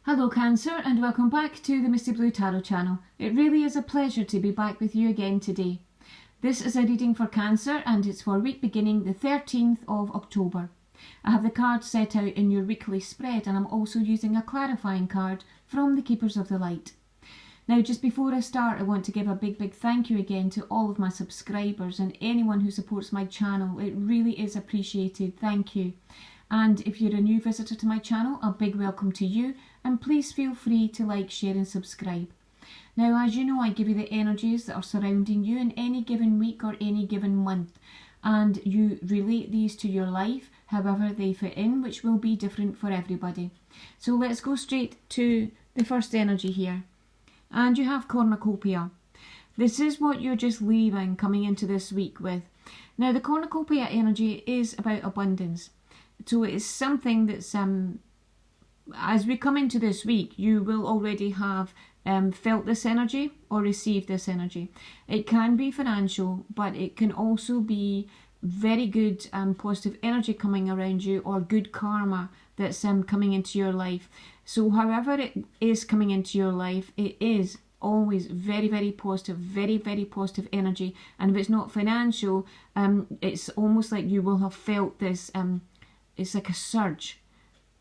Hello Cancer, and welcome back to the Misty Blue Tarot channel. It really is a pleasure to be back with you again today. This is a reading for Cancer and it's for week beginning the 13th of October. I have the cards set out in your weekly spread and I'm also using a clarifying card from the Keepers of the Light. Now just before I start, I want to give a big thank you again to all of my subscribers and anyone who supports my channel. It really is appreciated, thank you. And if you're a new visitor to my channel, a big welcome to you, and please feel free to like, share and subscribe. Now, as you know, I give you the energies that are surrounding you in any given week or any given month, and you relate these to your life however they fit in, which will be different for everybody. So let's go straight to the first energy here. And you have Cornucopia. This is what you're just leaving coming into this week with. Now, the Cornucopia energy is about abundance. So it is something that's, as we come into this week, you will already have felt this energy or received this energy. It can be financial, but it can also be very good positive energy coming around you, or good karma that's coming into your life. So however it is coming into your life, it is always very positive, very positive energy. And if it's not financial, it's almost like you will have felt this it's like a surge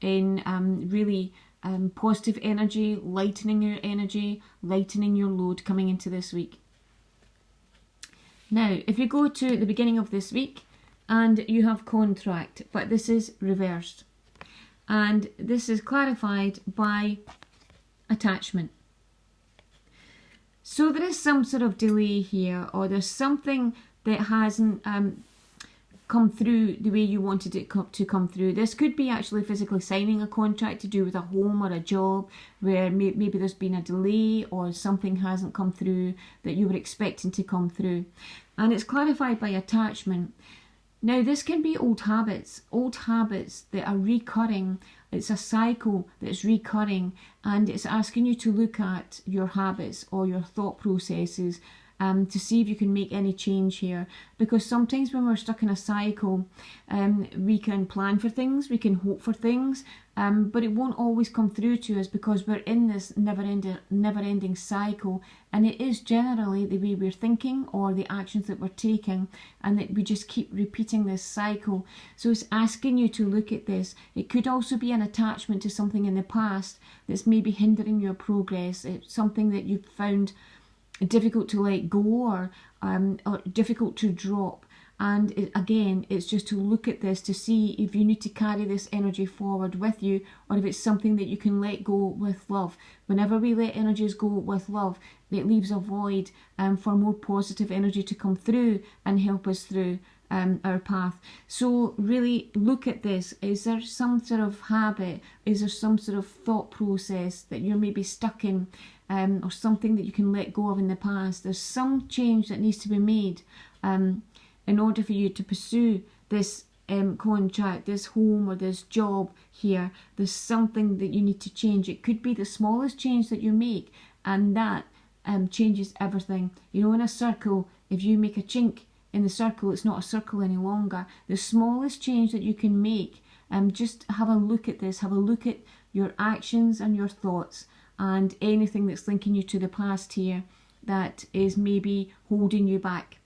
in really positive energy, lightening your load coming into this week. Now, if you go to the beginning of this week and you have contract, but this is reversed. And this is clarified by attachment. So there is some sort of delay here, or there's something that hasn't come through the way you wanted it to come through. This could be actually physically signing a contract to do with a home or a job, where maybe there's been a delay or something hasn't come through that you were expecting to come through. And it's clarified by attachment. Now this can be old habits that are recurring. It's a cycle that's recurring, and it's asking you to look at your habits or your thought processes to see if you can make any change here. Because sometimes when we're stuck in a cycle, we can plan for things, we can hope for things, but it won't always come through to us because we're in this never-ending cycle, and it is generally the way we're thinking or the actions that we're taking, and that we just keep repeating this cycle. So it's asking you to look at this. It could also be an attachment to something in the past that's maybe hindering your progress. It's something that you've found difficult to let go, or difficult to drop. And again, it's just to look at this to see if you need to carry this energy forward with you, or if it's something that you can let go with love. Whenever we let energies go with love, it leaves a void for more positive energy to come through and help us through our path. So really look at this. Is there some sort of habit? Is there some sort of thought process that you're maybe stuck in, or something that you can let go of in the past? There's some change that needs to be made in order for you to pursue this contract, this home or this job here. There's something that you need to change. It could be the smallest change that you make, and that changes everything. You know, in a circle, if you make a chink in the circle, it's not a circle any longer. The smallest change that you can make, just have a look at this. Have a look at your actions and your thoughts, and anything that's linking you to the past here that is maybe holding you back.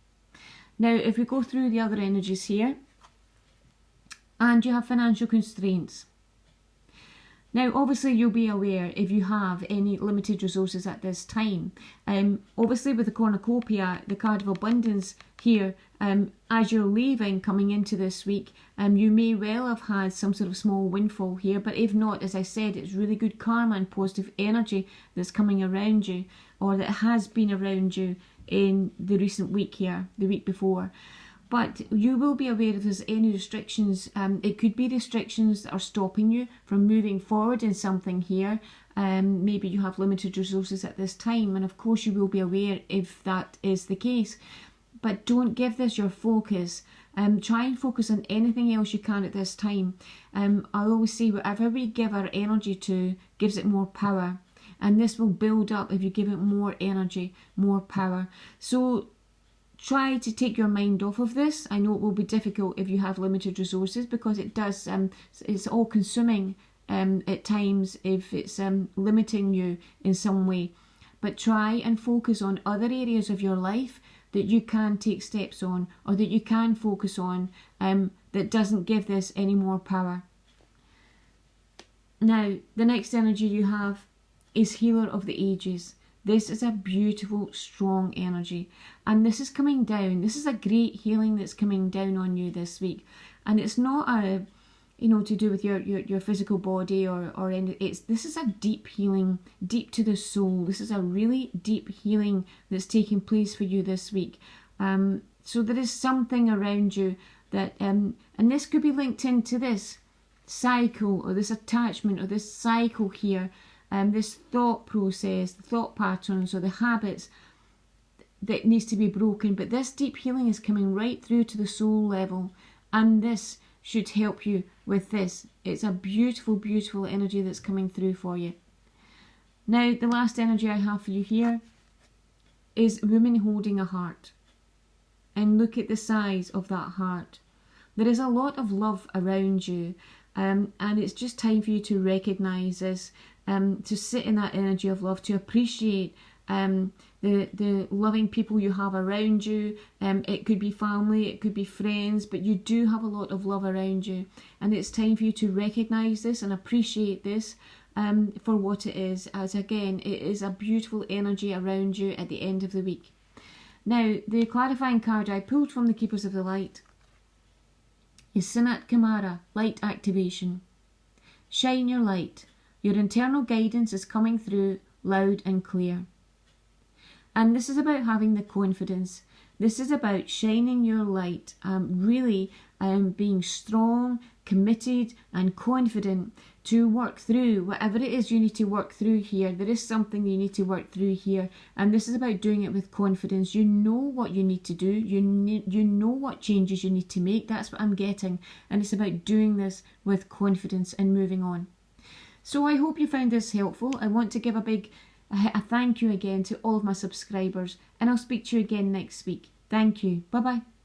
Now, if we go through the other energies here, and you have financial constraints. Now, obviously, you'll be aware if you have any limited resources at this time. Obviously, with the Cornucopia, the card of abundance here, as you're leaving, coming into this week, you may well have had some sort of small windfall here. But if not, as I said, it's really good karma and positive energy that's coming around you, or that has been around you in the recent week here, the week before. But you will be aware if there's any restrictions. It could be restrictions that are stopping you from moving forward in something here. Maybe you have limited resources at this time, and of course you will be aware if that is the case. But don't give this your focus. Try and focus on anything else you can at this time. I always say whatever we give our energy to gives it more power. And this will build up if you give it more energy, more power. So try to take your mind off of this. I know it will be difficult if you have limited resources, because it does, it's all consuming at times if it's limiting you in some way. But try and focus on other areas of your life that you can take steps on, or that you can focus on, that doesn't give this any more power. Now, the next energy you have is Healer of the Ages. This is a beautiful, strong energy, and this is coming down. This is a great healing that's coming down on you this week, and it's not a, to do with your physical body or any. This is a deep healing, deep to the soul. This is a really deep healing that's taking place for you this week. So there is something around you that, and this could be linked into this cycle or this attachment or this cycle here. This thought process, the thought patterns or the habits that needs to be broken. But this deep healing is coming right through to the soul level, and this should help you with this. It's a beautiful, beautiful energy that's coming through for you. Now, the last energy I have for you here is woman holding a heart. And look at the size of that heart. There is a lot of love around you, and it's just time for you to recognise this. To sit in that energy of love, to appreciate the loving people you have around you. It could be family, it could be friends, but you do have a lot of love around you, and it's time for you to recognise this and appreciate this for what it is, as again, it is a beautiful energy around you at the end of the week. Now, the clarifying card I pulled from the Keepers of the Light is Sanat Kumara, Light Activation. Shine your light. Your internal guidance is coming through loud and clear. And this is about having the confidence. This is about shining your light, really being strong, committed and confident to work through whatever it is you need to work through here. There is something you need to work through here, and this is about doing it with confidence. You know what you need to do. You know what changes you need to make. That's what I'm getting, and it's about doing this with confidence and moving on. So I hope you found this helpful. I want to give a thank you again to all of my subscribers, and I'll speak to you again next week. Thank you. Bye-bye.